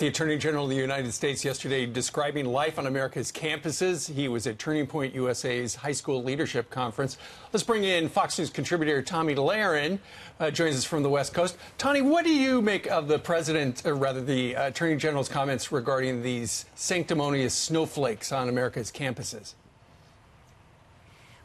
The Attorney General of the United States yesterday describing life on America's campuses. He was at Turning Point USA's High School Leadership Conference. Let's bring in Fox News contributor Tomi Lahren, joins us from the West Coast. Tony, what do you make of the President, or rather the Attorney General's comments regarding these sanctimonious snowflakes on America's campuses?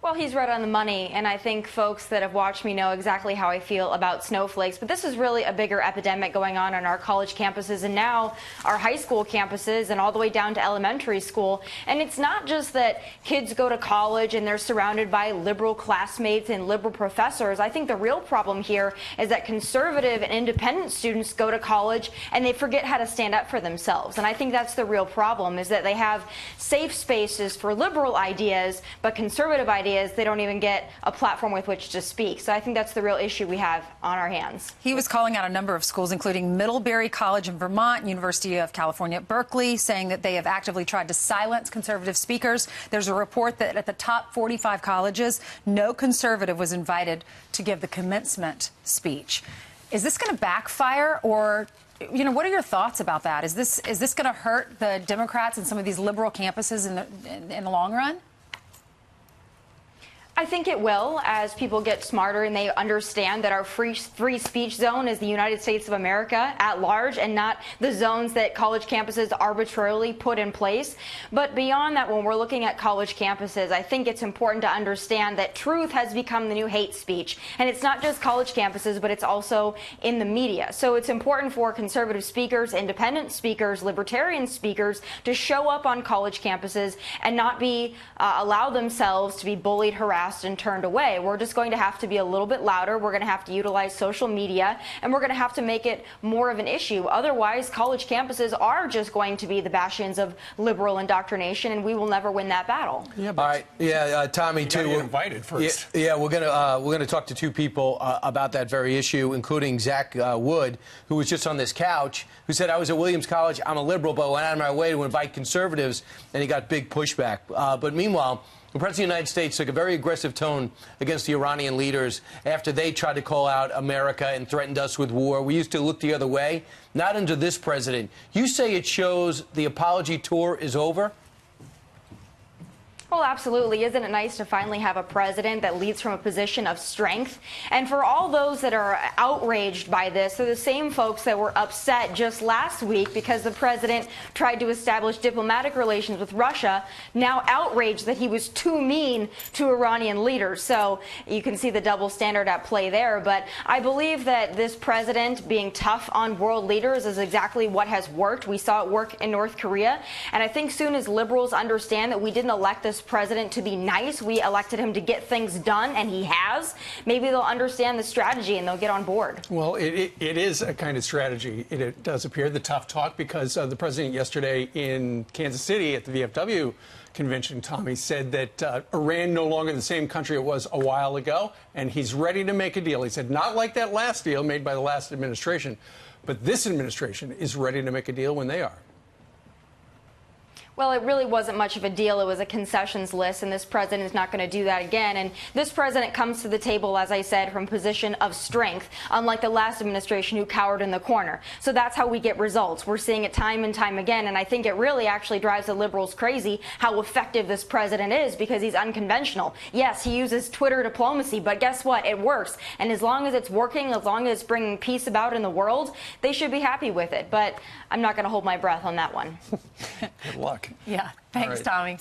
Well, he's right on the money, and I think folks that have watched me know exactly how I feel about snowflakes. But this is really a bigger epidemic going on our college campuses and now our high school campuses and all the way down to elementary school. And it's not just that kids go to college and they're surrounded by liberal classmates and liberal professors. I think the real problem here is that conservative and independent students go to college and they forget how to stand up for themselves. And I think that's the real problem, is that they have safe spaces for liberal ideas, but conservative ideas, they don't even get a platform with which to speak. So I think that's the real issue we have on our hands. He was calling out a number of schools, including Middlebury College in Vermont, University of California at Berkeley, saying that they have actively tried to silence conservative speakers. There's a report that at the top 45 colleges, no conservative was invited to give the commencement speech. Is this going to backfire, or what are your thoughts about that? Is this going to hurt the Democrats and some of these liberal campuses in the long run? I think it will, as people get smarter and they understand that our free speech zone is the United States of America at large and not the zones that college campuses arbitrarily put in place. But beyond that, when we're looking at college campuses, I think it's important to understand that truth has become the new hate speech. And it's not just college campuses, but it's also in the media. So it's important for conservative speakers, independent speakers, libertarian speakers to show up on college campuses and not be allow themselves to be bullied, harassed, and turned away. We're just going to have to be a little bit louder. We're going to have to utilize social media, and we're going to have to make it more of an issue. Otherwise, college campuses are just going to be the bastions of liberal indoctrination, and we will never win that battle. Yeah, all right. Yeah, Tommy, too. We're invited first. Yeah, we're gonna talk to two people about that very issue, including Zach Wood, who was just on this couch, who said, "I was at Williams College. I'm a liberal, but went out of my way to invite conservatives," and he got big pushback. But meanwhile, the President of the United States took a very aggressive tone against the Iranian leaders after they tried to call out America and threatened us with war. We used to look the other way. Not under this president. You say it shows the apology tour is over? Well, absolutely. Isn't it nice to finally have a president that leads from a position of strength? And for all those that are outraged by this, they're the same folks that were upset just last week because the president tried to establish diplomatic relations with Russia, now outraged that he was too mean to Iranian leaders. So you can see the double standard at play there. But I believe that this president being tough on world leaders is exactly what has worked. We saw it work in North Korea. And I think soon as liberals understand that we didn't elect this president to be nice, we elected him to get things done, and he has, maybe they'll understand the strategy and they'll get on board. Well, it is a kind of strategy. It does appear, the tough talk, because the president yesterday in Kansas City at the VFW convention, Tommy, said that Iran no longer the same country it was a while ago, and he's ready to make a deal. He said, not like that last deal made by the last administration, but this administration is ready to make a deal when they are. Well, it really wasn't much of a deal. It was a concessions list, and this president is not going to do that again. And this president comes to the table, as I said, from a position of strength, unlike the last administration who cowered in the corner. So that's how we get results. We're seeing it time and time again, and I think it really actually drives the liberals crazy how effective this president is, because he's unconventional. Yes, he uses Twitter diplomacy, but guess what? It works. And as long as it's working, as long as it's bringing peace about in the world, they should be happy with it. But I'm not going to hold my breath on that one. Good luck. Yeah. Thanks, Tommy.